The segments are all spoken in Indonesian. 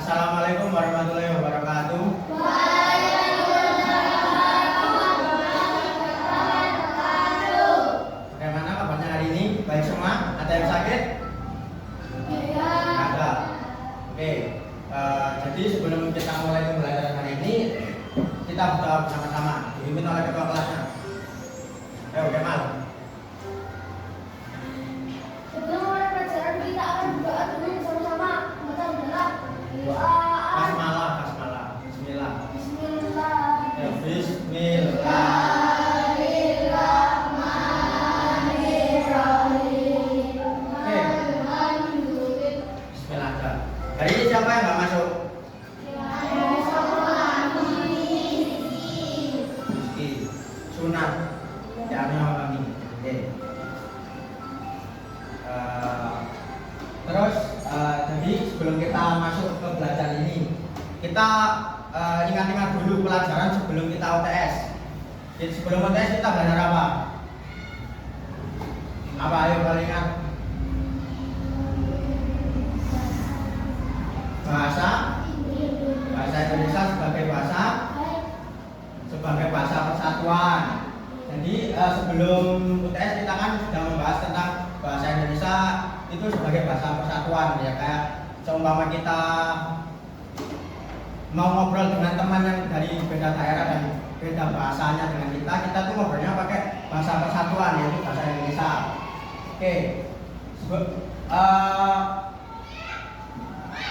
Assalamualaikum warahmatullahi wabarakatuh. Bagaimana kabarnya hari ini? Baik semua? Ada yang sakit? Ada. Oke. Jadi sebelum kita mulai pembelajaran hari ini, kita berdoa bersama-sama, dipimpin oleh ketua kelasnya. Ayo, Kemal. Sebelum mulai pelajaran kita akan berdoa dulu bersama-sama. Doa. Basmalah. Bismillah. Bismillah. Ya, Bismillah. Bismillah. Hari ini siapa yang nggak masuk? Sunat. Jangan kami. Oke. Terus jadi sebelum kita masuk ke belajar ini, kita ingat-ingat dulu pelajaran sebelum kita UTS. Jadi sebelum UTS kita belajar apa? Apa ayo kalian ingat? Bahasa Indonesia sebagai bahasa persatuan. Jadi sebelum UTS kita kan sudah membahas tentang bahasa Indonesia itu sebagai bahasa persatuan, ya, kayak seumpama kita mau ngobrol dengan teman yang dari beda daerah dan beda bahasanya dengan kita tuh ngobrolnya pakai bahasa persatuan, yaitu bahasa Indonesia. Oke.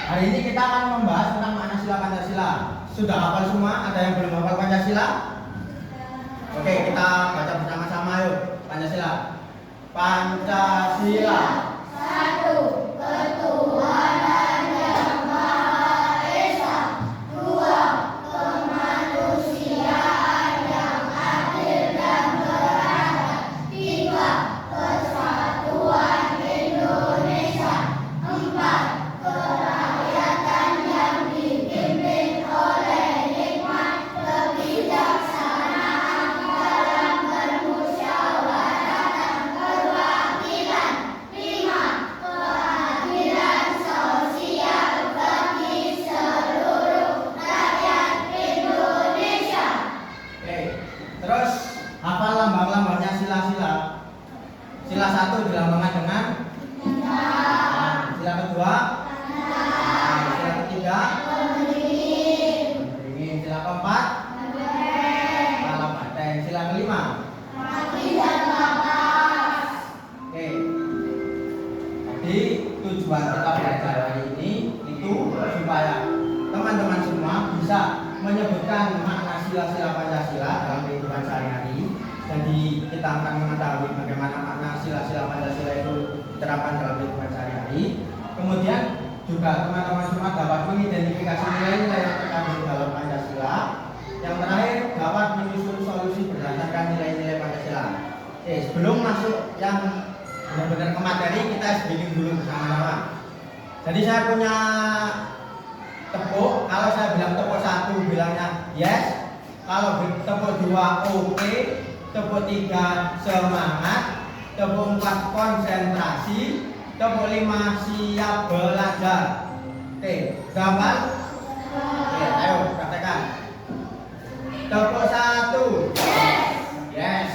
Hari ini kita akan membahas tentang makna sila Pancasila. Sudah hafal semua? Ada yang belum hafal Pancasila? Oke, kita baca bersama-sama yuk. Pancasila. Pancasila. Satu, ketuhanan yang Maha Esa. Dua, kemanusiaan yang adil dan beradab. Tiga, kesatuan Indonesia. Empat, kerakyatan yang dipimpin oleh hikmat kebijaksanaan dalam bermusyawarah perwakilan. Lima, keadilan sosial bagi seluruh rakyat Indonesia. Oke. Terus hafal lambang-lambangnya sila-sila. Sila satu dilambangkan dengan sila kedua, sila ketiga, beringin, sila keempat, kepala banteng, sila kelima. Oke. Jadi tujuan kita belajar hari ini itu supaya teman-teman semua bisa menyebutkan makna sila-sila Pancasila dalam kehidupan sehari-hari. Jadi kita akan mengetahui bagaimana makna sila-sila Pancasila itu diterapkan dalam kehidupan sehari-hari. Kemudian juga teman-teman semua dapat mengidentifikasi nilai-nilai yang terkandung dalam Pancasila. Yang terakhir dapat menyusun solusi berdasarkan nilai-nilai Pancasila. Oke, sebelum masuk yang benar-benar ke materi, kita speaking dulu bersama-sama. Jadi saya punya tepuk. Kalau saya bilang tepuk satu, bilangnya yes. Kalau tepuk dua, oke. Tepuk tiga, semangat. Tepuk empat, konsentrasi. Tepuk lima, siap belajar. Oke, gambar. Oke, ayo praktekkan. Tepuk satu, yes.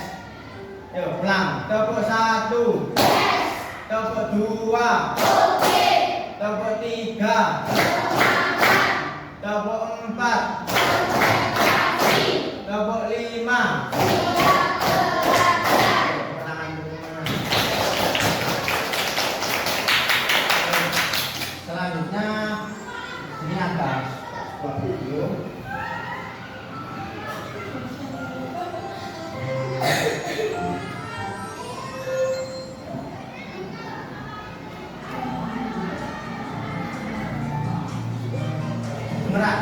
Yuk ulang. Tepuk satu, yes. Tepuk dua, oke. Tepuk tiga, semangat. Tepuk empat, konsentrasi. Tepuk lima, siap belajar. Selanjutnya ini ada sebuah video. Beneran.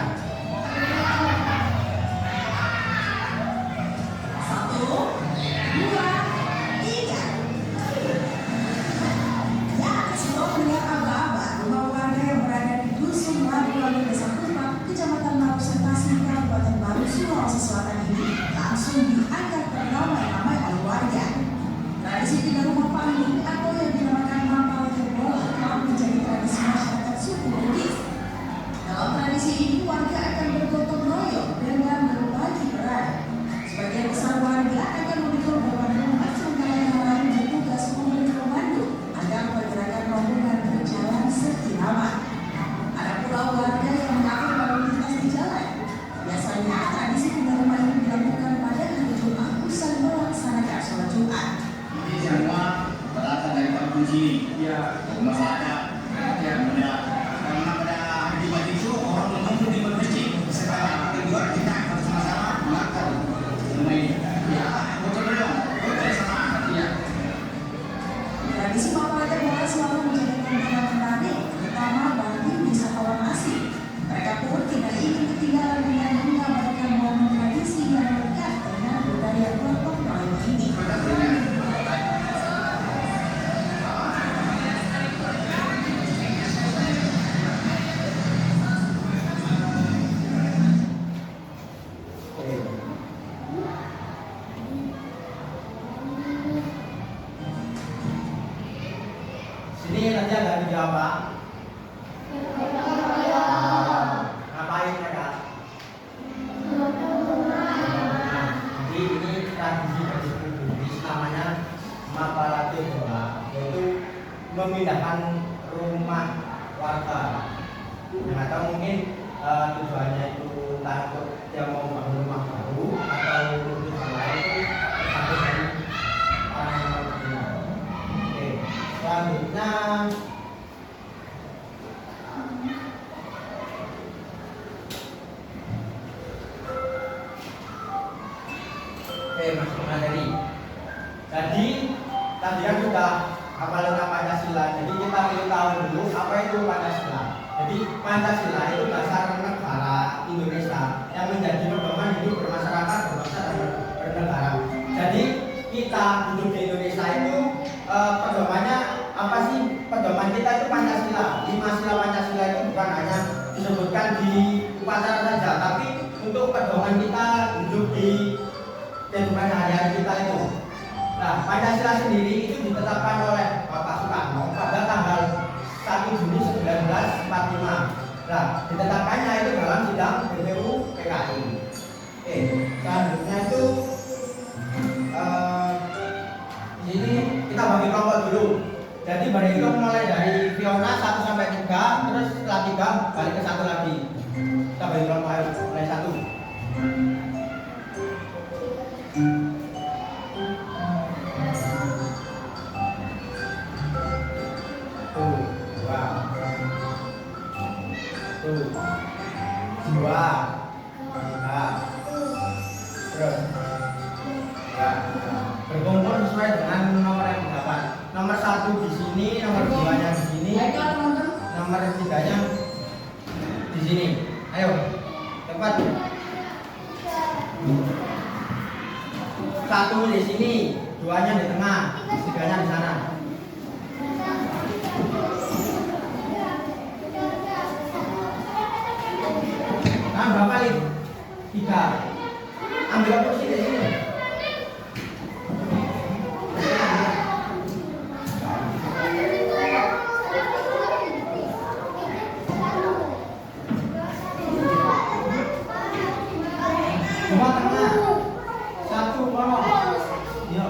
Kecamatan Marusan Pasir, Kabupaten Baru, Sulawesi Selatan ini langsung diangkat beramai-ramai oleh warga. Tradisi tiga rumah panggung atau yang dinamakan mapal bola telah menjadi tradisi masyarakat suku Bugis. Dalam tradisi ini warga akan bergotong royong dengan berbagi peran. Sebagian besar warga akan memikul beban rumah sementara yang lain bertugas memberi komando agar pergerakan rombongan berjalan seirama. Ada pula warga yang mengatur lalu lintas di jalan. Biasanya tradisi pindah rumah ini dilakukan pada hari Jumat usai melaksanakan sholat Jumat. Ini semua berasal dari kampung sini. Iya. Masyarakat yang karena pada hari Jumat itu orang mengumpul di masjid. Sekarang kedua kita bersama-sama makan rumah ini. Ya, betul dong. Betul sama. Iya. Tradisi mempelajari bola selalu menjadi tantangan menarik, terutama bagi wisatawan asing. Mereka pun tidak ingin ketinggalan dengan mengabadikan momen tradisi yang lekat dengan budaya gotong royong ini. Sini nanti ada tiga apa? Ngapain mereka? Jadi ini tradisi dari suku Bugis namanya Mapalate Doa, yaitu memindahkan rumah warga. Yang atau mungkin tujuannya itu entah untuk dia mau bangun rumah baru atau tujuan lain itu tergantung dari orang yang mau tinggal. Oke, selanjutnya masuk materi. Jadi tadi kan sudah hafal tentang Pancasila. Jadi kita perlu tahu dulu apa itu Pancasila. Jadi Pancasila itu dasar negara Indonesia yang menjadi pedoman hidup bermasyarakat, berbangsa dan bernegara. Jadi kita hidup di Indonesia itu pedomannya apa sih? Pedoman kita itu Pancasila. 5 sila Pancasila itu bukan hanya disebutkan di upacara saja, tapi untuk pedoman kita hidup di kehidupan hari-hari kita itu. Nah, Pancasila sendiri itu ditetapkan oleh Bapak Soekarno pada tanggal 1 Juni 1945. Nah, ditetapkannya itu dalam sidang BPU PKI. Selanjutnya itu di sini kita bagi kelompok dulu. Jadi berhitung mulai dari Fiona 1 sampai 3, terus setelah 3 balik ke 1 lagi. Kita bagi kelompok mulai 1. Dua, tiga, terus ya, berkumpul sesuai dengan nomor yang didapat. Nomor 1 di sini, nomor 2-nya di sini, nomor 3-nya di sini. Ayo, cepat. 1 di sini, 2-nya di tengah, 3-nya di sana. Nah, berapa kali? 3. Ambil kursi di sini. Semua tengah. 1 ngomong. Iya.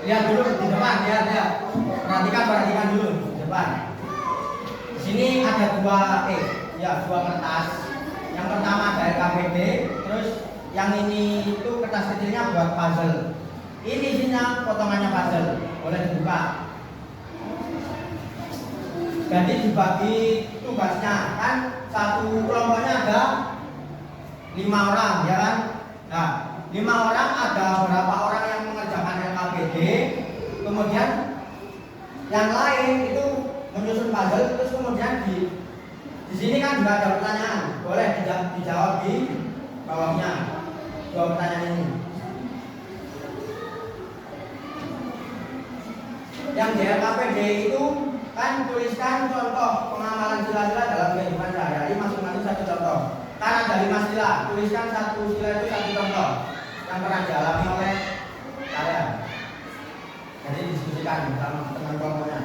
Lihat dulu di depan, lihat. Perhatikan dulu di depan. Di sini ada dua kertas. Yang pertama ada LKPD, terus yang ini itu kertas kecilnya buat puzzle. Ini isinya potongannya puzzle, boleh dibuka. Jadi dibagi tugasnya, kan satu kelompoknya ada 5 orang, ya kan? Nah, 5 orang ada berapa orang yang mengerjakan LKPD, kemudian yang lain itu menyusun puzzle, terus kemudian di sini kan juga ada pertanyaan, boleh dijawab di bawahnya. Dua pertanyaan ini. Yang di LKPD itu kan tuliskan contoh pengamalan sila-sila dalam kehidupan sehari-hari, masing-masing satu contoh. Kan ada 5 sila, tuliskan satu sila itu satu contoh yang pernah dialami oleh kalian. Jadi diskusikan sama teman kelompoknya.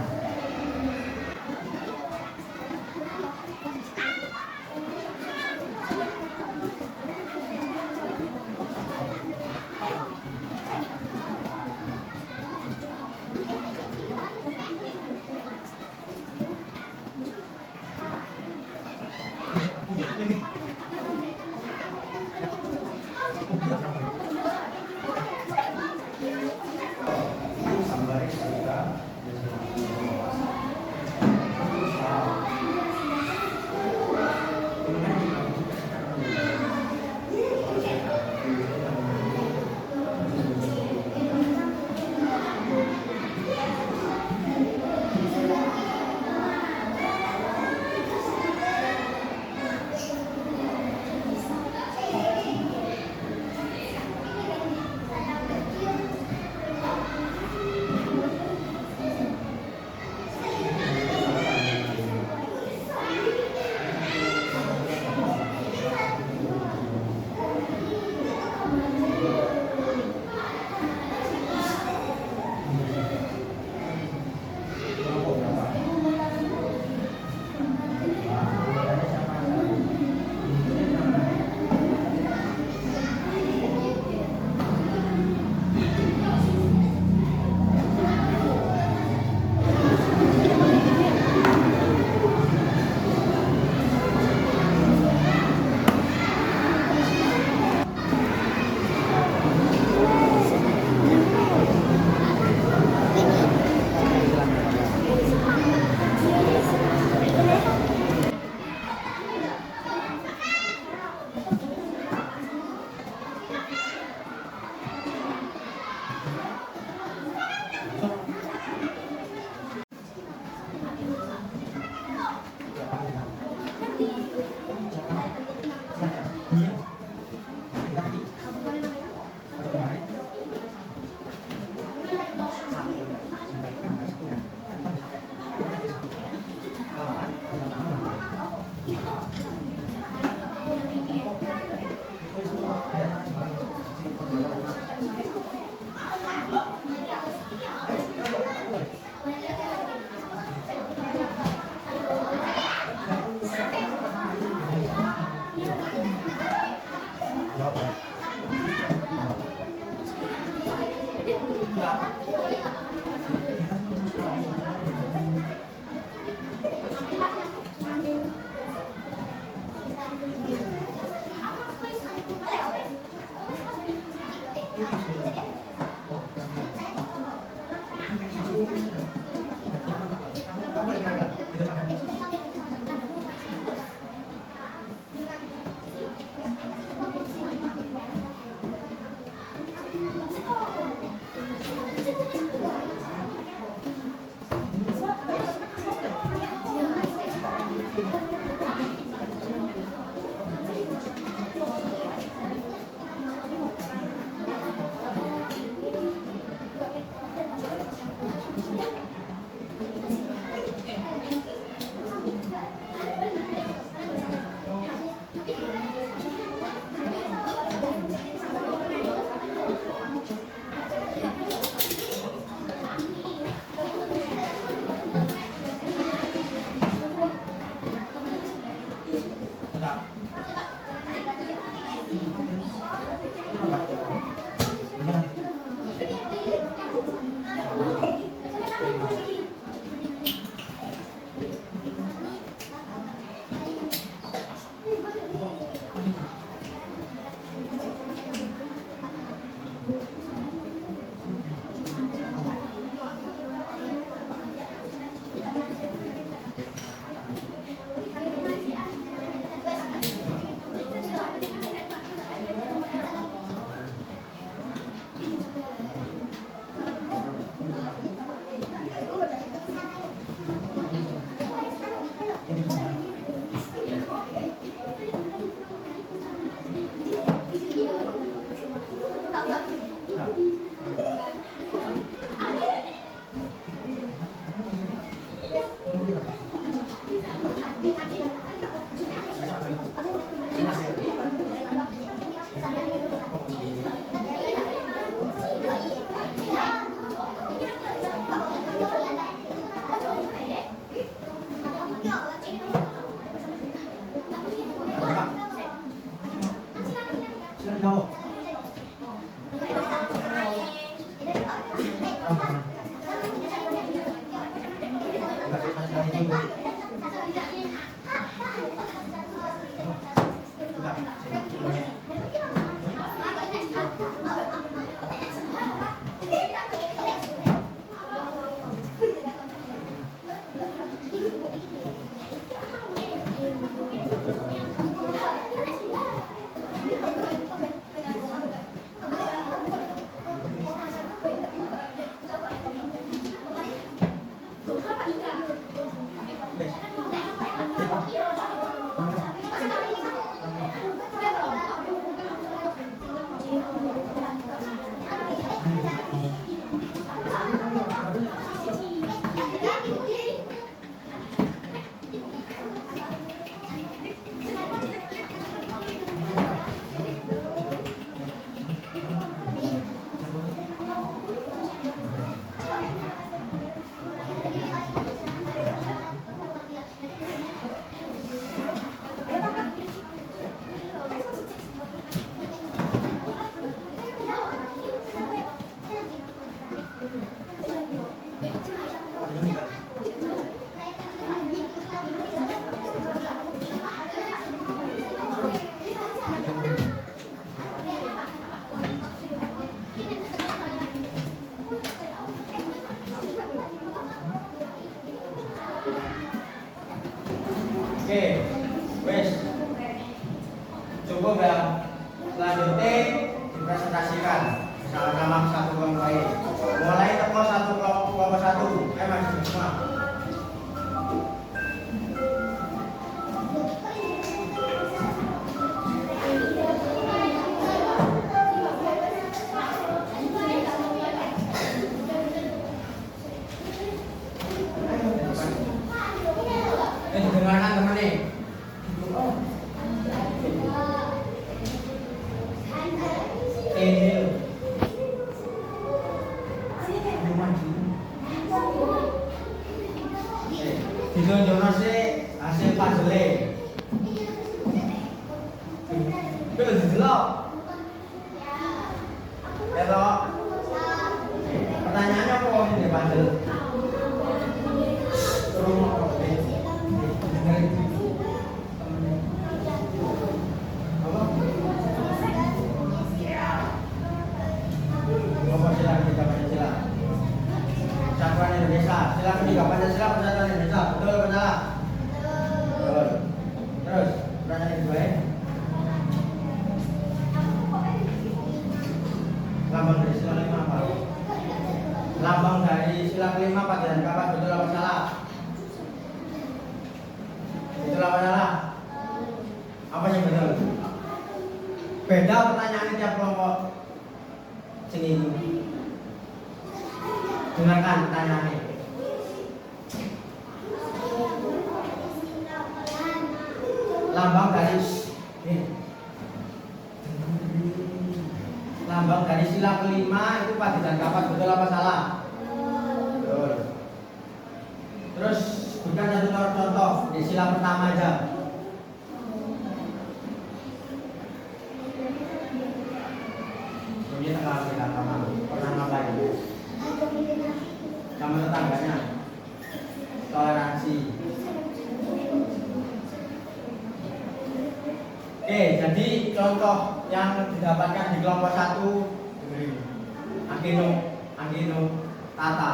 Sampai Silakan jawab. Oke, wes cukup ya. Selanjutnya dipresentasikan sama-sama satu kelompok ini. Mulai toko satu kelompok satu. Masih semua. Dengarkan teman nih. Ini ditunjukkan sih hasil puzzle. Itu dijelok. Elok. Pertanyaannya apa ini puzzle? Persatuan Indonesia, silakan tiga Pancasila Persatuan Indonesia, betul apa salah? Betul. Terus pertanyaan kedua, lambang dari sila kelima apa? Lambang dari sila kelima apa dan kapan, betul apa salah? Betul apa salah? Apa yang betul? Beda pertanyaan tiap kelompok sini. Dengarkan pertanyaannya. Lambang dari sila kelima itu padi dan kapas, betul apa salah? Betul. Terus bukan satu contoh di sila pertama aja. Ini tengah kita pernah ngapain? Sama tetangganya, toleransi. Oke, jadi contoh yang didapatkan di kelompok 1 Angkino, Tata.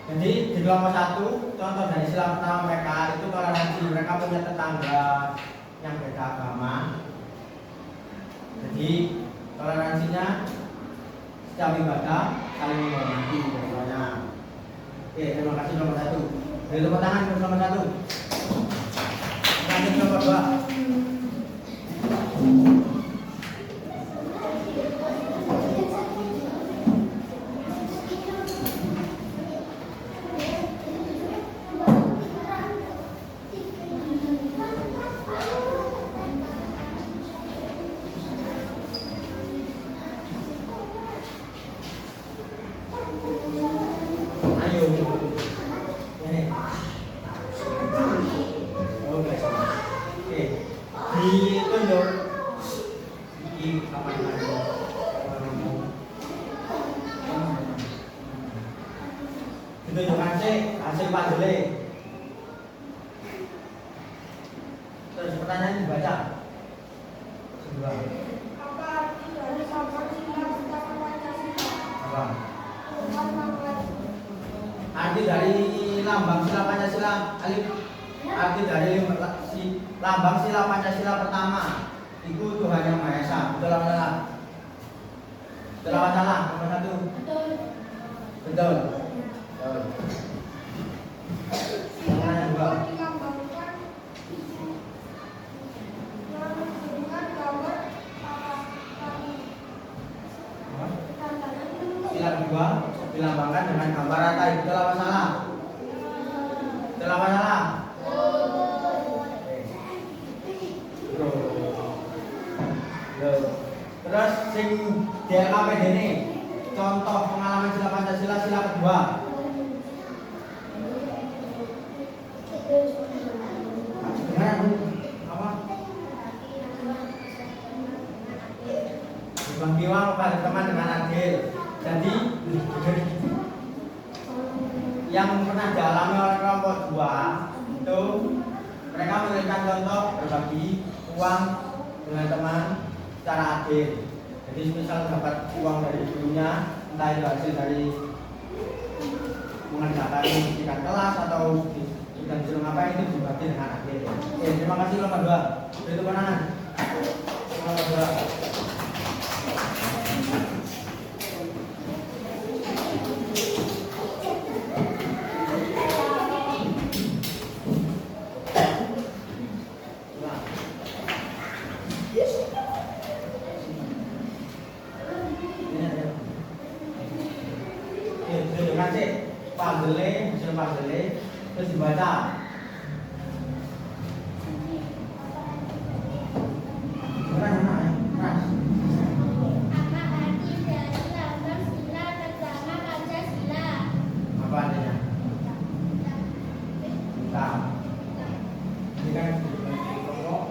Jadi di kelompok 1 contoh dari sila pertama mereka itu toleransi. Mereka punya tetangga yang beda agama. Jadi toleransinya setiap ibadah saling menghormati semuanya. Oke, terima kasih nomor 1. Beri tepuk tangan untuk nomor 1. Lanjut nomor 2. Oke. apa namanya? Ditunjukkan sih hasil puzzle. Terus pertanyaan dibaca. Kedua. Apa arti dari lambang sila pertama Pancasila? Apa? Lambang. Arti dari lambang sila Pancasila. Alif. Arti dari lambang sila Pancasila pertama itu Tuhan Yang Maha Esa. Betul apa salah? Betul apa salah? Nomor 1. Betul. Betul. Betul. Pertanyaan 2. Dilambangkan dengan gambar apa tadi? Sila kedua dilambangkan dengan gambar ratai. Betul apa salah? Betul apa salah? Terus sing DLKPD ini contoh pengalaman sila Pancasila sila kedua. Dengan apa? Berbagi uang pada teman dengan adil. Jadi yang pernah dialami oleh kelompok 2 itu mereka memberikan contoh berbagi uang dengan teman secara adil. Jadi misal dapat uang dari gurunya, entah itu hasil dari mengerjakan ikan kelas atau sedang disuruh ngapain, itu dibagi dengan adil. Oke, terima kasih nomor 2. Beri tepuk tangan. Nomor 2. Puzzle terus dibaca. Apa arti dari lambang sila pertama Pancasila? Apa artinya? Kita. Ini kan pokok.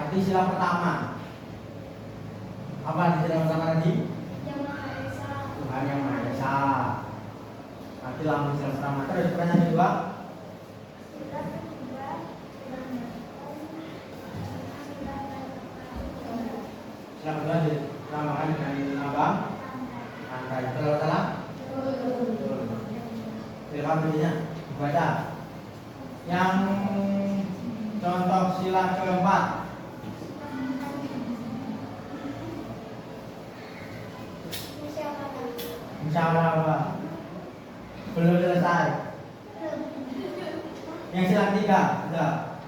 Arti sila pertama. Apa arti sila pertama tadi? Yang Maha Esa. Tuhan Yang Maha Esa. Arti lambang sila pertama. Terus pertanyaan kedua. Sila kedua dilambangkan dengan lambang angka. Betul atau salah? Betul. Silakan bunyinya dibaca. Yang contoh sila keempat. Musyawarah. Belum selesai. Yang sila ketiga, sudah.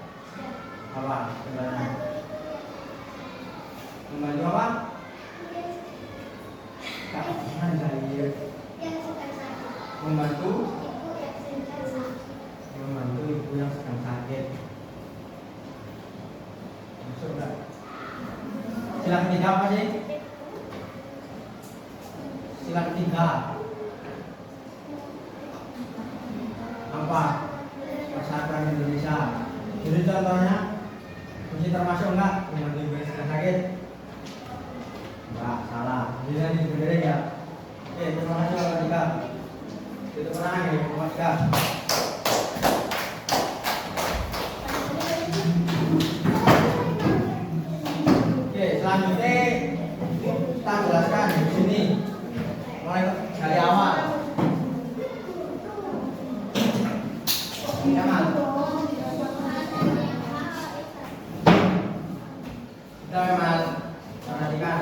Apa? Sebenarnya. Membantu apa? Kapan dari membantu ibu yang sedang sakit. Masuk enggak? Sila ketiga apa sih? Sila ketiga apa? Persatuan Indonesia. Jadi contohnya mesti termasuk enggak membantu ibu yang sedang sakit? Enggak, salah. Jadi nanti dibenerin ya. Oke, terima kasih Bapak Dika. Itu pernah ya, Bapak Dika. Oke, selanjutnya kita jelaskan di sini mulai dari awal. Nyaman. Kita memang perhatikan.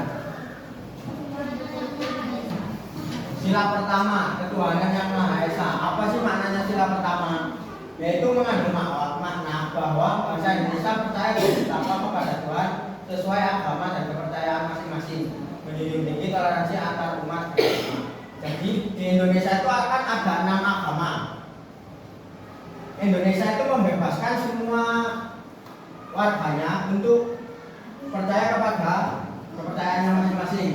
Sila pertama, ketuhanan Yang Maha Esa. Apa sih maknanya sila pertama? Yaitu mengandung makna bahwa bangsa Indonesia percaya kepada Tuhan sesuai agama dan kepercayaan masing-masing, menjunjung tinggi toleransi antar umat beragama. Jadi di Indonesia itu akan ada 6 agama. Indonesia itu membebaskan semua warganya untuk percaya kepada kepercayaannya masing-masing,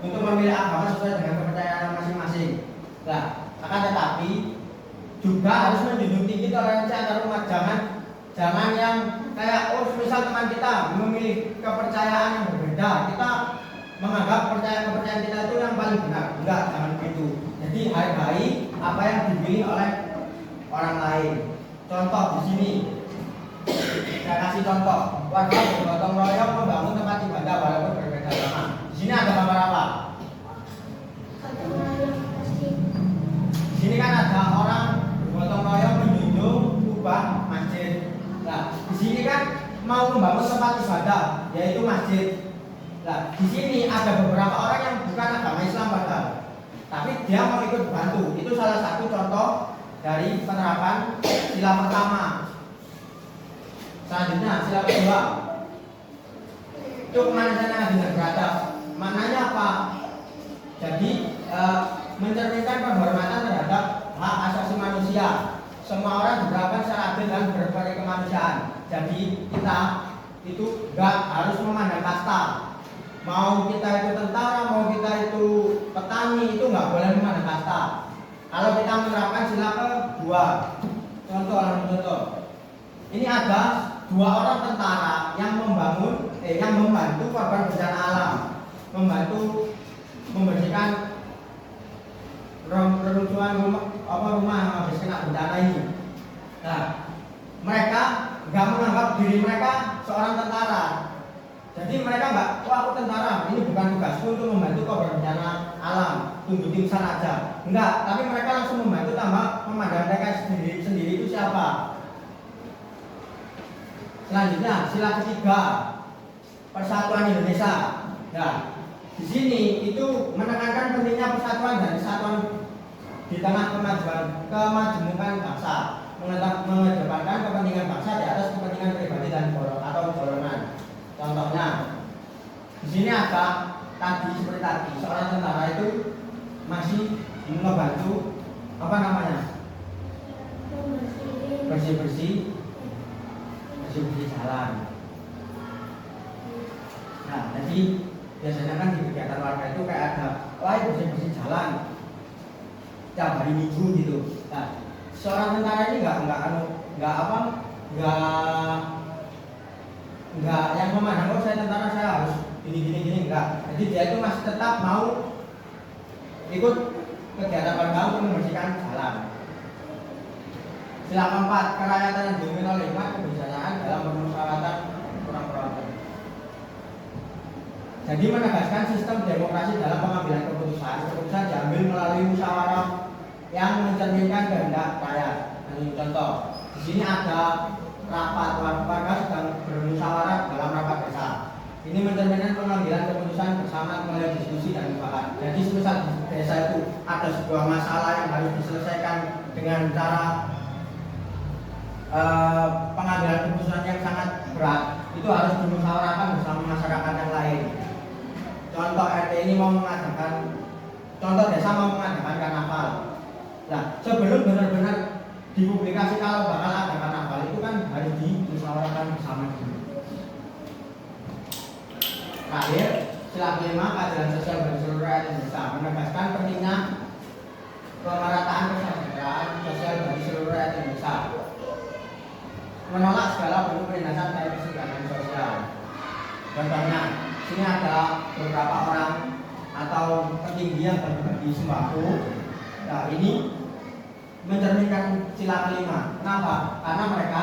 untuk memilih agama sesuai dengan kepercayaan masing-masing. Nah, akan tetapi juga harus menjunjung tinggi toleransi antar umat. Jangan yang kayak misal teman kita memilih kepercayaan yang berbeda, kita menganggap kepercayaan kita itu yang paling benar. Enggak, jangan begitu. Jadi hargai apa yang dipilih oleh orang lain. Contoh di sini, saya kasih contoh. Warga bergotong royong membangun tempat ibadah walaupun berbeda agama. Di sini ada gambar apa? Di sini kan ada orang bergotong royong menjunjung kubah masjid. Nah, di sini kan mau membangun tempat ibadah, yaitu masjid. Nah, di sini ada beberapa orang yang bukan agama Islam padahal, tapi dia mau ikut bantu. Itu salah satu contoh dari penerapan sila pertama. Selanjutnya sila kedua. Itu kemanusiaan dengan beradab. Maknanya apa? Jadi mencerminkan penghormatan terhadap hak asasi manusia. Semua orang diperlakukan secara adil dan berbagai kemanusiaan. Jadi kita itu enggak harus memandang kasta. Mau kita itu tentara, mau kita itu petani, itu enggak boleh memandang kasta. Kalau kita menerapkan sila kedua, contoh. Ini ada 2 orang tentara yang membantu korban bencana alam, membantu membersihkan reruntuhan rumah yang habis kena bencana ini. Nah, mereka nggak menganggap diri mereka seorang tentara. Jadi mereka nggak, aku tentara, ini bukan tugasku untuk membantu korban bencana alam, tunggu tim SAR aja. Enggak, tapi mereka langsung membantu tambah memandang mereka sendiri itu siapa. Selanjutnya sila ketiga, persatuan Indonesia. Nah, di sini itu menekankan pentingnya persatuan dan kesatuan di tengah kemajemukan bangsa, mengedepankan kepentingan bangsa di atas kepentingan pribadi dan atau golongan. Contohnya, di sini ada seperti tadi, seorang tentara itu masih membantu bersih jalan. Nah, jadi biasanya kan di kegiatan warga itu kayak ada bersih jalan tiap hari Minggu gitu. Nah, seorang tentara ini enggak yang memandang saya tentara saya harus gini enggak. Jadi dia itu masih tetap mau ikut kegiatan warga untuk membersihkan jalan. Sila keempat, kerakyatan yang dipimpin oleh hikmat kebijaksanaan dalam bermusyawarah kurang perwakilan. Jadi menegaskan sistem demokrasi dalam pengambilan keputusan diambil melalui musyawarah yang mencerminkan kehendak rakyat. Contoh, di sini ada rapat warga sedang bermusyawarah dalam rapat desa. Ini mencerminkan pengambilan keputusan bersama melalui diskusi dan dibahas. Jadi semisal di desa itu ada sebuah masalah yang harus diselesaikan dengan cara pengambilan keputusan yang sangat berat, itu harus dimusyawarahkan bersama masyarakat yang lain. Contoh RT ini contoh desa mau mengadakan karnaval. Nah, sebelum benar-benar dipublikasi kalau bakal ada karnaval itu kan harus dimusyawarahkan bersama dulu. Terakhir, sila kelima, keadilan sosial bagi seluruh rakyat Indonesia, menegaskan pentingnya pemerataan kesejahteraan sosial bagi seluruh rakyat Indonesia, menolak segala bentuk penindasan terhadap kesejahteraan sosial. Contohnya, sini ada beberapa orang atau petinggi yang berbagi sembako. Nah, ini mencerminkan sila kelima. Kenapa? Karena mereka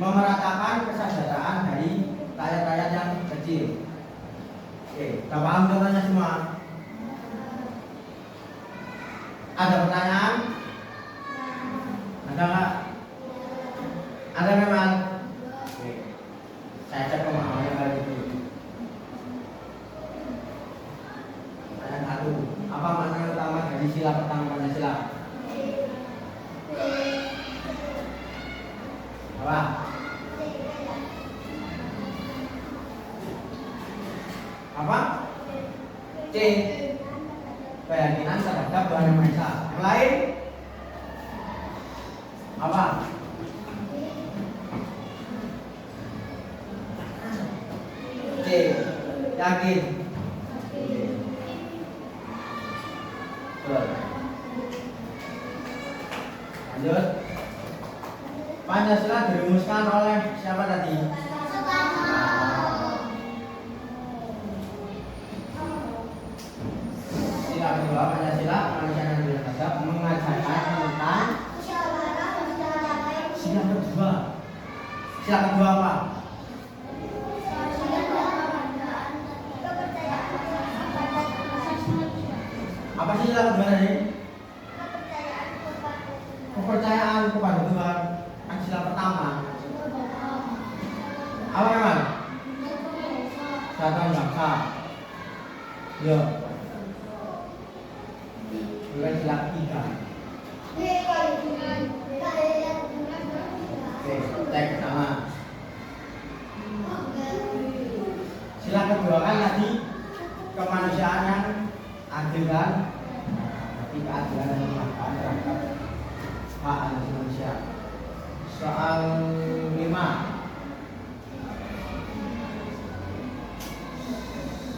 memeratakan kesejahteraan dari rakyat-rakyat yang kecil. Oke, kita paham contohnya semua? Ada pertanyaan? Ada nggak? Ada memang? Oke. Saya cek pemahamannya kali ini. Pertanyaan 1. Apa makna utama dari sila pertama Pancasila? Apa? Apa? C. Keyakinan terhadap Tuhan Yang Maha Esa. Yang lain? Apa? C. Yakin. Lanjut. Pancasila dirumuskan oleh siapa tadi? Sila kedua Pancasila manusia yang beradab mengajarkan tentang sila kedua. Sila kedua apa? Apa sih sila kedua tadi? Kepercayaan kepada Tuhan. Kan sila pertama. Apa memang? Kesatuan bangsa. Yo. Bukan sila ketiga. Oke, cek pertama. Sila kedua kan tadi kemanusiaan yang adil kan? Tapi keadilan dan kemanusiaan terhadap hak asasi manusia. Soal 5.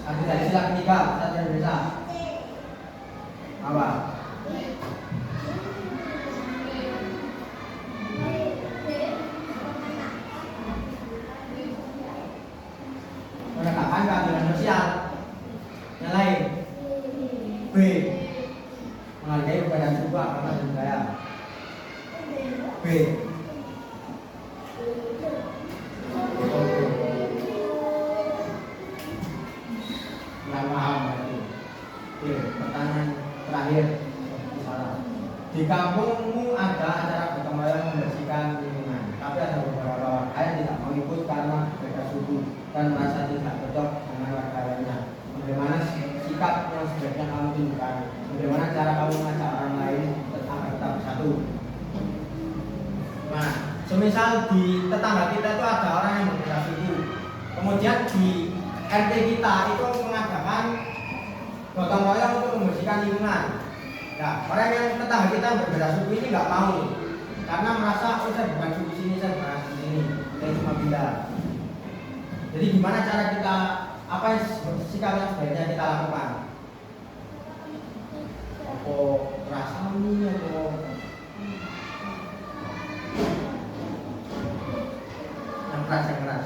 Arti dari sila ketiga, satu Indonesia. Apa? Menegakkan keadilan sosial. Yang lain. B. Menghargai perbedaan suku, agama dan budaya. B. Nggak paham berarti. Oke, pertanyaan terakhir. Salah. Di kampungmu ada acara gotong royong membersihkan lingkungan, tapi ada beberapa warga yang tidak mau ikut karena berbeda suku dan merasa tidak cocok dengan warga lainnya. Bagaimana sikap yang sebaiknya kamu tunjukkan? Bagaimana cara kamu mengajak orang lain agar tetap bersatu? Nah, semisal di tetangga kita itu ada orang yang berbeda suku, kemudian di RT kita itu mengadakan gotong royong untuk membersihkan lingkungan. Nah, orang yang tetangga kita yang berbeda suku ini nggak mau, karena merasa oh saya bukan suku sini, saya bukan suku sini, saya cuma pindah. Jadi gimana cara kita, apa yang sikap yang sebaiknya kita lakukan? Apa rasanya atau yang keras?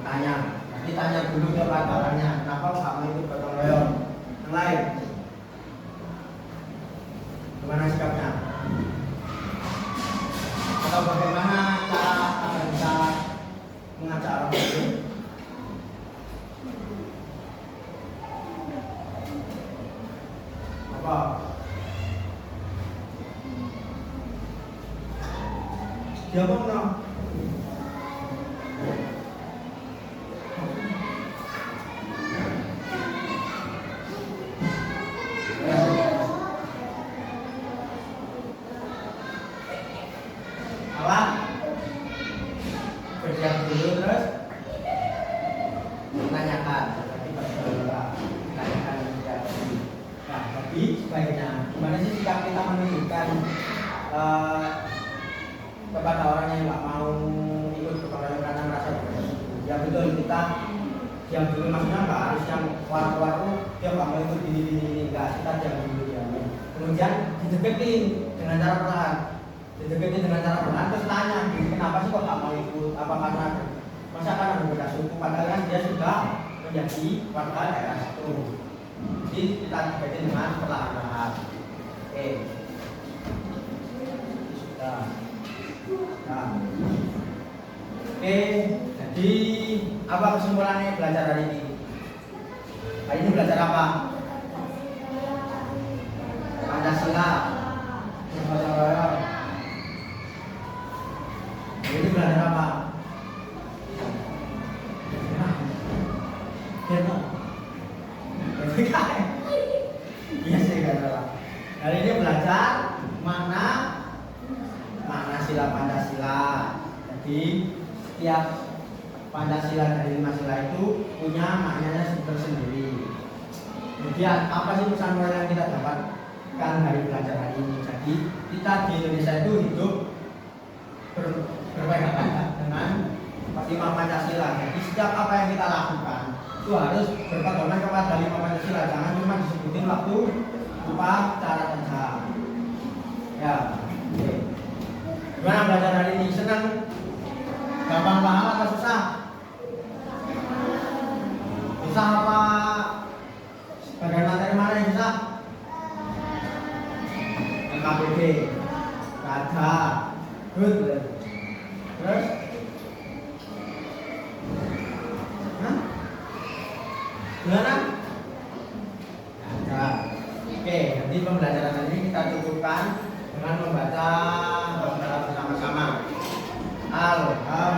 Tanya, nanti tanya dulu kepada orangnya, kenapa nggak mau ikut gotong royong? Yang lain, gimana sikapnya? Atau bagaimana cara agar bisa mengajak orang lain? Apa? Dia pun no. Berdiam dulu terus menanyakan, menanyakan ya. Nah, tapi sebaiknya gimana sih sikap kita menunjukkan kepada orang yang nggak mau ikut kepada karena merasa berbeda suku? Ya betul, kita diam dulu, maksudnya nggak harus yang keluar dia nggak mau ikut ini nggak, kita diam dulu ya. Kemudian dideketin dengan cara perlahan. Dideketin dengan cara perlahan terus tanya, kenapa sih kok nggak mau ikut? Apa karena masa karena berbeda suku? Padahal kan dia sudah menjadi warga daerah itu. Jadi kita deketin dengan perlahan-lahan. Oke, sudah. Nah. Oke, jadi apa kesimpulannya belajar hari ini? Hari ini belajar apa? Pancasila. Ini belajar apa? Iya sih nggak salah. Hari ini belajar makna sila Pancasila. Jadi setiap Pancasila dari 5 sila itu punya maknanya tersendiri. Kemudian apa sih pesan moral yang kita dapatkan dari belajar hari ini? Jadi kita di Indonesia itu hidup berpegangan dengan 5 Pancasila. Jadi setiap apa yang kita lakukan itu harus berpegangan kepada 5 Pancasila. Jangan cuma disebutin waktu upacara saja. Ya. Oke. Gimana belajar hari ini? Senang? Gampang paham atau susah? Susah apa? Bagian materi mana yang susah? KBB, Raga, good. Terus? Hah? Gimana? Raga. Oke, nanti pembelajaran ini kita cukupkan dengan membaca bersama-sama. Alhamdulillah.